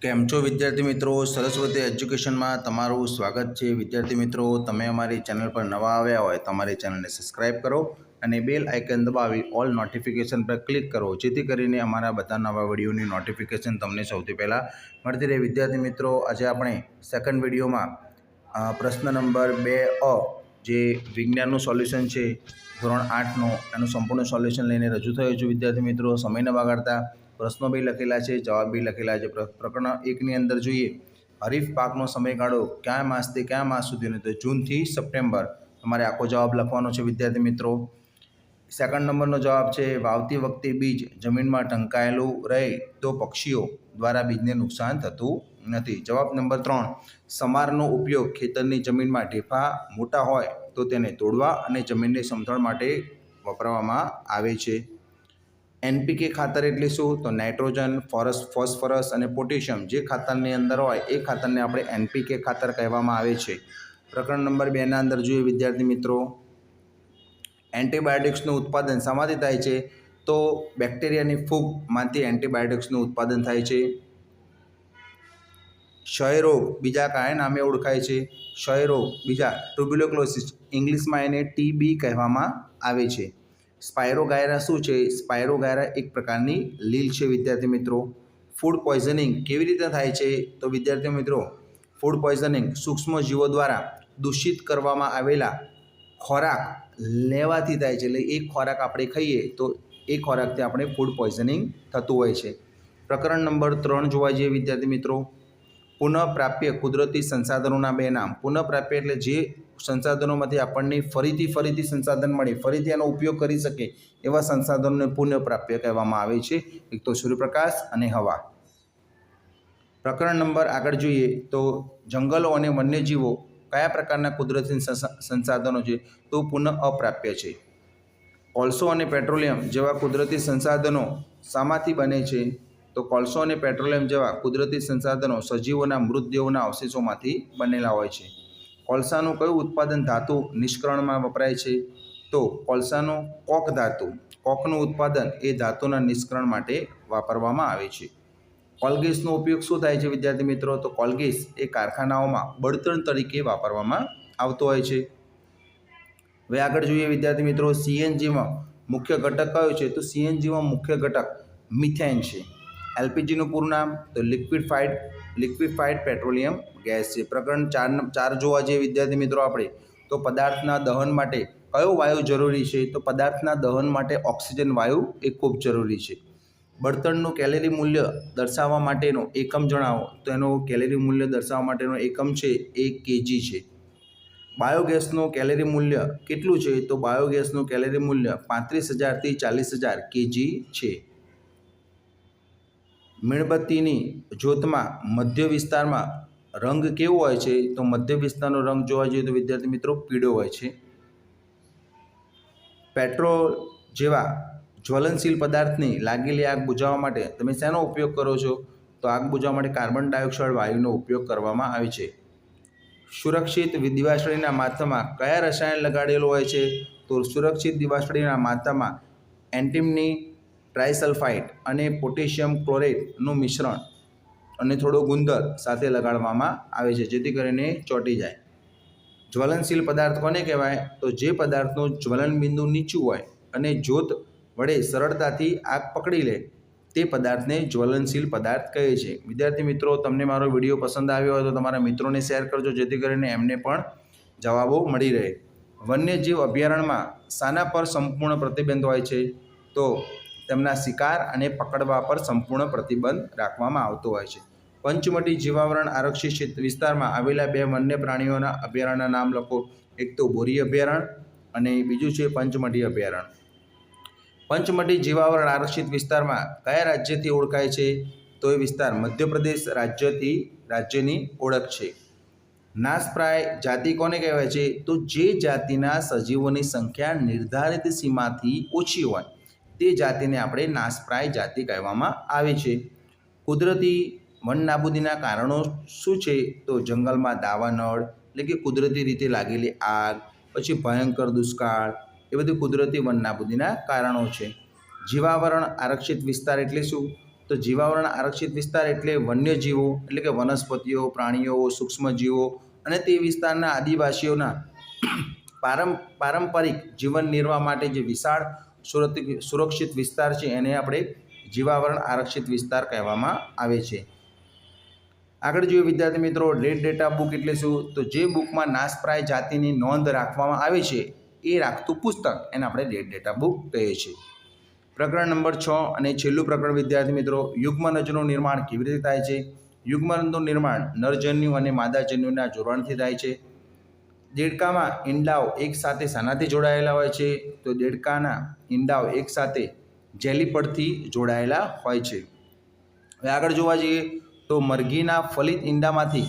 કેમ છો વિદ્યાર્થી મિત્રો? સરસ્વતી એજ્યુકેશનમાં તમારું સ્વાગત છે। વિદ્યાર્થી મિત્રો, તમે અમારી ચેનલ પર નવા આવ્યા હોય તો અમારી ચેનલને સબસ્ક્રાઇબ કરો અને બેલ આઇકન દબાવી ઓલ નોટિફિકેશન પર ક્લિક કરો, જેથી કરીને અમારા બધા નવા વિડીયોની નોટિફિકેશન તમને સૌથી પહેલાં મળતી રહે। વિદ્યાર્થી મિત્રો, આજે આપણે સેકન્ડ વિડીયોમાં પ્રશ્ન નંબર 2 જે વિજ્ઞાનનું સોલ્યુશન છે ધોરણ 8નું, એનું સંપૂર્ણ સોલ્યુશન લઈને રજૂ થયો છું। વિદ્યાર્થી મિત્રો, સમય ન બગાડતા પ્રશ્નો બી લખેલા છે, જવાબ બી લખેલા છે। પ્રકરણ 1ની અંદર જોઈએ, હરીફ પાકનો સમયગાળો કયા માસથી કયા માસ સુધીનો? તો જૂનથી સપ્ટેમ્બર તમારે આખો જવાબ લખવાનો છે વિદ્યાર્થી મિત્રો। સેકન્ડ નંબરનો જવાબ છે, વાવતી વખતે બીજ જમીનમાં ઢંકાયેલું રહે તો પક્ષીઓ દ્વારા બીજને નુકસાન થતું નથી। જવાબ નંબર 3, સમારનો ઉપયોગ ખેતરની જમીનમાં ઢેફા મોટા હોય તો તેને તોડવા અને જમીનને સમતળ માટે વપરાવવામાં આવે છે। એનપીકે ખાતર એટલે શું? તો નાઇટ્રોજન, ફોસ્ફરસ અને પોટેશિયમ જે ખાતરની અંદર હોય એ ખાતરને આપણે એનપીકે ખાતર કહેવામાં આવે છે। પ્રકરણ નંબર 2ના અંદર જોઈએ વિદ્યાર્થી મિત્રો, એન્ટીબાયોટિક્સનું ઉત્પાદન શામાંથી થાય છે? તો બેક્ટેરિયાની ફૂગમાંથી એન્ટીબાયોટિક્સનું ઉત્પાદન થાય છે। ક્ષયરોગ બીજા કયા નામે ઓળખાય છે? ક્ષયરોગ બીજા ટ્યુબ્યુલોક્લોસિસ, ઇંગ્લિશમાં એને ટીબી કહેવામાં આવે છે। સ્પાયરોગાયરા શું છે? સ્પાયરોગાયરા એક પ્રકારની લીલ છે વિદ્યાર્થી મિત્રો। ફૂડ પોઈઝનિંગ કેવી રીતે થાય છે? તો વિદ્યાર્થી મિત્રો, ફૂડ પોઈઝનિંગ સૂક્ષ્મ જીવો દ્વારા દૂષિત કરવામાં આવેલા ખોરાક લેવાથી થાય છે। એટલે એ ખોરાક આપણે ખાઈએ તો એ ખોરાકથી આપણે ફૂડ પોઈઝનિંગ થતું હોય છે। પ્રકરણ નંબર 3 જોવા જઈએ વિદ્યાર્થી મિત્રો, પુનઃપ્રાપ્ય કુદરતી સંસાધનોના 2 નામ। પુનઃપ્રાપ્ય એટલે જે સંસાધનોમાંથી આપણને ફરીથી સંસાધન મળે, ફરીથી એનો ઉપયોગ કરી શકે એવા સંસાધનોને પુનઃપ્રાપ્ય કહેવામાં આવે છે। એક તો સૂર્યપ્રકાશ અને હવા। પ્રકરણ નંબર આગળ જોઈએ તો જંગલો અને વન્યજીવો કયા પ્રકારના કુદરતી સંસાધનો છે? તો પુનઃ અપ્રાપ્ય છે। કોલસો અને પેટ્રોલિયમ જેવા કુદરતી સંસાધનો શામાંથી બને છે? તો કોલસો અને પેટ્રોલિયમ જેવા કુદરતી સંસાધનો સજીવોના મૃતદેહોના અવશેષોમાંથી બનેલા હોય છે। કોલસાનું કયું ઉત્પાદન ધાતુ નિષ્કરણમાં વપરાય છે? તો કોલસાનું કોક ધાતુ, કોકનું ઉત્પાદન એ ધાતુના નિષ્કરણ માટે વાપરવામાં આવે છે। કોલગેસનો ઉપયોગ શું થાય છે વિદ્યાર્થી મિત્રો? તો કોલગેસ એ કારખાનાઓમાં બળતણ તરીકે વાપરવામાં આવતો હોય છે। હવે આગળ જોઈએ વિદ્યાર્થી મિત્રો, સીએનજીમાં મુખ્ય ઘટક કયો છે? તો સીએનજીમાં મુખ્ય ઘટક મિથેન છે। એલપીજીનું પૂરું નામ? તો લિક્વિફાઈડ પેટ્રોલિયમ ગેસ છે। પ્રકરણ 4 જોવા જઈએ વિદ્યાર્થી મિત્રો આપણે, તો પદાર્થના દહન માટે કયો વાયુ જરૂરી છે? તો પદાર્થના દહન માટે ઓક્સિજન વાયુ એ ખૂબ જરૂરી છે। બળતણનું કેલેરી મૂલ્ય દર્શાવવા માટેનો એકમ જણાવો? તો એનું કેલેરી મૂલ્ય દર્શાવવા માટેનો એકમ છે એ કેજી છે। બાયોગેસનું કેલેરી મૂલ્ય કેટલું છે? તો બાયોગેસનું કેલેરી મૂલ્ય 35,000 થી 40,000 કેજી છે। મીણબત્તીની જ્યોતમાં મધ્ય વિસ્તારમાં રંગ કેવો હોય છે? તો મધ્ય વિસ્તારનો રંગ જોવા જઈએ તો વિદ્યાર્થી મિત્રો પીળો હોય છે। પેટ્રોલ જેવા જ્વલનશીલ પદાર્થની લાગેલી આગ બુઝાવવા માટે તમે શેનો ઉપયોગ કરો છો? તો આગ બુઝાવવા માટે કાર્બન ડાયોક્સાઇડ વાયુનો ઉપયોગ કરવામાં આવે છે। સુરક્ષિત દિવાસળીના માથામાં કયા રસાયણ લગાડેલું હોય છે? તો સુરક્ષિત દિવાસળીના માથામાં એન્ટિમની ટ્રાયસલ્ફાઇડ અને પોટેશિયમ ક્લોરેટનું મિશ્રણ અને થોડો ગુંદર સાથે લગાડવામાં આવે છે, જેથી કરીને ચોંટી જાય। જ્વલનશીલ પદાર્થ કોને કહેવાય? તો જે પદાર્થનું જ્વલન બિંદુ નીચું હોય અને જ્યોત વડે સરળતાથી આગ પકડી લે તે પદાર્થને જ્વલનશીલ પદાર્થ કહે છે। વિદ્યાર્થી મિત્રો, તમને મારો વિડીયો પસંદ આવ્યો હોય તો તમારા મિત્રોને શેર કરજો, જેથી કરીને એમને પણ જવાબો મળી રહે। વન્યજીવ અભયારણ્યમાં શાના પર સંપૂર્ણ પ્રતિબંધ હોય છે? તો તેમના શિકાર અને પકડવા પર સંપૂર્ણ પ્રતિબંધ રાખવામાં આવતો હોય છે। પંચમઢી જીવાવરણ આરક્ષિત વિસ્તારમાં આવેલા 2 વન્ય પ્રાણીઓના અભયારણ્યના નામ લખો? એક તો બોરી અભયારણ્ય અને બીજું છે પંચમઢી અભયારણ્ય। પંચમઢી જીવાવરણ આરક્ષિત વિસ્તારમાં કયા રાજ્યથી ઓળખાય છે? તો એ વિસ્તાર મધ્યપ્રદેશ રાજ્યની ઓળખ છે। નાશપ્રાય જાતિ કોને કહેવાય છે? તો જે જાતિના સજીવોની સંખ્યા નિર્ધારિત સીમાથી ઓછી હોય તે જાતિને આપણે નાશપ્રાય જાતિ કહેવામાં આવે છે। કુદરતી વન નાબૂદીના કારણો શું છે? તો જંગલમાં દાવાનળ એટલે કે કુદરતી રીતે લાગેલી આગ, પછી ભયંકર દુષ્કાળ, એ બધી કુદરતી વન નાબૂદીના કારણો છે। જીવાવરણ આરક્ષિત વિસ્તાર એટલે શું? તો તો જીવાવરણ આરક્ષિત વિસ્તાર એટલે વન્યજીવો એટલે કે વનસ્પતિઓ, પ્રાણીઓ, સૂક્ષ્મજીવો અને તે વિસ્તારના આદિવાસીઓના પારંપરિક જીવન નિર્વાહ માટે જે વિશાળ સુરક્ષિત વિસ્તાર છે એને આપણે જીવાવરણ આરક્ષિત વિસ્તાર કહેવામાં આવે છે। આગળ જોઈએ વિદ્યાર્થી મિત્રો, રેડ ડેટા બુક એટલે શું? તો જે બુકમાં નાશપ્રાય જાતિની નોંધ રાખવામાં આવે છે એ રાખતું પુસ્તક એને આપણે રેડ ડેટા બુક કહીએ છીએ। પ્રકરણ નંબર 6 અને છેલ્લું પ્રકરણ વિદ્યાર્થી મિત્રો, યુગ્મનજનું નિર્માણ કેવી રીતે થાય છે? યુગ્મનજનું નિર્માણ નરજન્યુ અને માદાજન્યુના જોડાણથી થાય છે। દેડકામાં ઈંડાઓ એક સાથે શાનાથી જોડાયેલા હોય છે? તો દેડકાના ઈંડાઓ એક સાથે જેલીપડથી જોડાયેલા હોય છે। હવે આગળ જોવા જઈએ તો મરઘીના ફલિત ઈંડામાંથી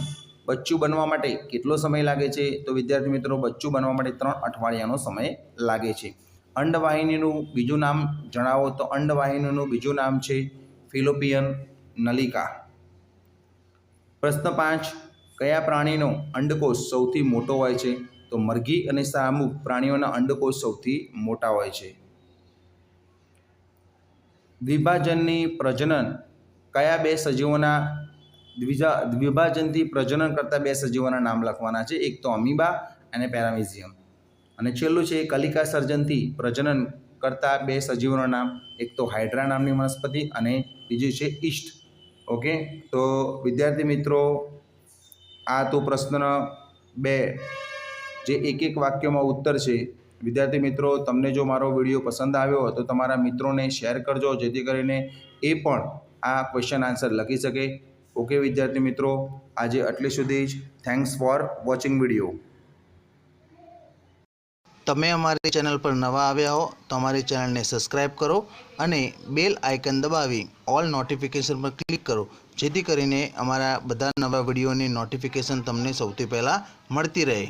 બચ્ચું બનવા માટે કેટલો સમય લાગે છે? તો વિદ્યાર્થી મિત્રો, બચ્ચું બનવા માટે 3 અઠવાડિયાનો સમય લાગે છે। અંડવાહિનીનું બીજું નામ જણાવો? તો અંડવાહિનીનું બીજું નામ છે ફિલોપિયન નલિકા। પ્રશ્ન 5, કયા પ્રાણીનો અંડકોષ સૌથી મોટો હોય છે? તો મરઘી અને શાહમૃગ પ્રાણીઓના અંડકોષ સૌથી મોટા હોય છે। દ્વિભાજનની પ્રજનન કયા બે સજીવોના દ્વિભાજનથી પ્રજનન કરતા બે સજીવોના નામ લખવાના છે? એક તો અમીબા અને પેરામિઝિયમ। અને છેલ્લું છે કલિકા સર્જનથી પ્રજનન કરતા બે સજીવોના નામ, એક તો હાઇડ્રા નામની વનસ્પતિ અને બીજું છે ઈસ્ટ। ઓકે, તો વિદ્યાર્થી મિત્રો આ તો પ્રશ્ન 2 જે એક વાક્યમાં ઉત્તર છે। વિદ્યાર્થી મિત્રો, તમને જો મારો વિડીયો પસંદ આવ્યો હોય તો તમારા મિત્રોને શેર કરજો, જેથી કરીને એ પણ આ ક્વેશ્ચન આન્સર લખી શકે। ઓકે વિદ્યાર્થી મિત્રો, આજે આટલી સુધી જ। Thanks for watching video. તમે અમારી ચેનલ પર નવા આવ્યા હો તો અમારી ચેનલને સબસ્ક્રાઈબ કરો અને બેલ આઇકન દબાવી ઓલ નોટિફિકેશન પર ક્લિક કરો, જેથી કરીને અમારા બધા નવા વિડીયોની નોટિફિકેશન તમને સૌથી પહેલાં મળતી રહે।